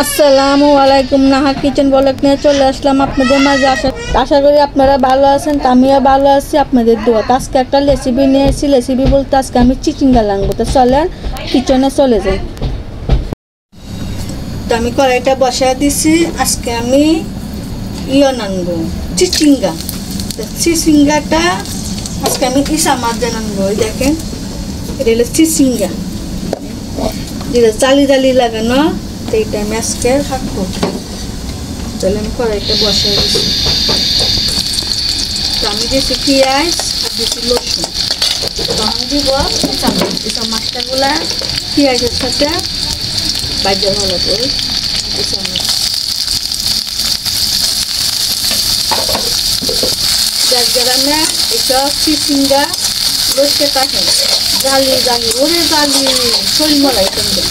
আসসালামু আলাইকুম। Naha kitchen blog নিয়ে চলে আসলাম আপনাদের মাঝে। আশা করি আপনারা ভালো আছেন, আমিও ভালো আছি আপনাদের দোয়া। আজকে একটা রেসিপি নিয়ে এসেছি। রেসিপি বলতে আজকে আমি চিচিঙ্গা রাঁধবো। তো চলেন কিচেনে চলে যাই। তো আমি কড়াইটা বসা দিছি। আজকে আমি রাঁধবো চিচিঙ্গা। চিচিঙ্গাটা আজকে আমি ইসা মাছ দিয়ে রাঁধবো। দেখেন এটা হলো চিচিঙ্গা, যেটা জালি জালি লাগানো। তো এইটা আমি আজকে রাখবো। তাহলে আমি কড়াইটা বসাই দিচ্ছি। তো আমি দিয়েছি পেঁয়াজ আর দিয়েছি রসুন। তখন দিব এসব মাছটাগুলা পেঁয়াজের সাথে বাজে ভালো করে এসব মাছ গ্রামে এসব চিচিঙ্গা রসকে থাকে জালি জালি ওরে জালি শরীর মলাই কিন্তু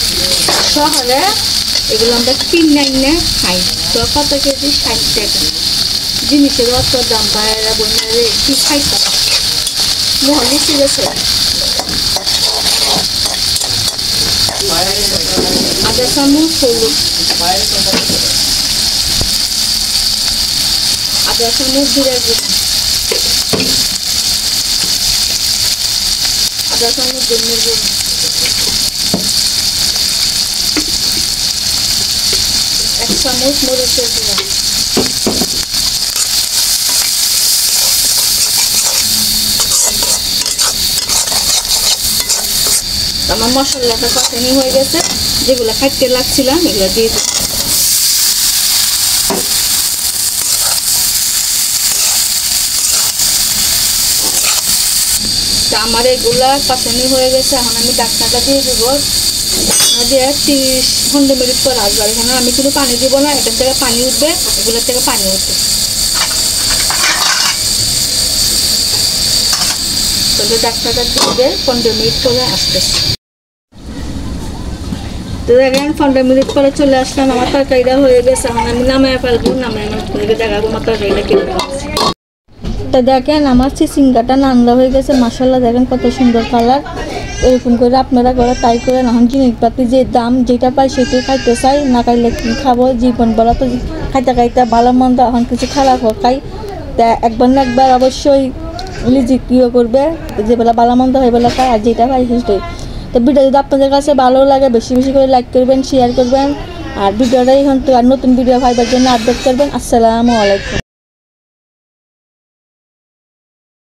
শহরে এগুলো আমরা কিনে খাই। তো কত কেজি 60 টাকা। জিনিসের অত দাম বাইরে বন্যারে কি খাইতে মোহনি ছিলেছে। আদা চামচ হলুদ, আদা চামচ জিরা গুঁড়া, আদা চামচ ধনিয়া গুঁড়া, এক চামচ মরিচের গুঁড়া, আমার মশলাটা কষানি হয়ে গেছে। যেগুলো খাইতে লাগছিলাম এগুলো দিয়ে দিই। আমার এগুলা কষানি হয়ে গেছে। এখন আমি ডাকনাটা দিয়ে দেবো। দিয়ে 30-15 মিনিট পর আসবো। এখানে আমি কোনো পানি দিব না। এখান থেকে পানি উঠবে, এগুলোর থেকে পানি উঠবে। তবে ডাকনাটা দিয়ে 15 মিনিট পরে আসতেছে। তো দেখেন 15 মিনিট পরে চলে আসলাম। আমার তরকারিটা হয়ে গেছে। এখন আমি নামায় ফেলবো। নামায় দেখাবো আমার তরকারিটা কিরকম আছে। তো দেখেন আমার চিচিঙ্গাটা নান্দা হয়ে গেছে। মাশাআল্লাহ দেখেন কত সুন্দর কালার। এরকম করে আপনারা করে তাই করে। এখন জিনিসপাতি যে দাম যেটা পাই সেটাই খাইতে চাই, না খাইলে কি খাবো। জীবন বলা তো খাইতে খাইতে ভালো মন্দ, এখন কিছু খারাপ হোক খাই। তা একবার না একবার অবশ্যই লিজি কিও করবে, যেবেলা ভালো মন্দ হয় বেলা খাই, আর যেটা পাই সেটাই। তো ভিডিও যদি আপনাদের কাছে ভালো লাগে বেশি বেশি করে লাইক করবেন, শেয়ার করবেন। আর ভিডিওটা এখন তো আর নতুন ভিডিও পাইবার জন্য আপডেট করবেন। আসসালামু আলাইকুম।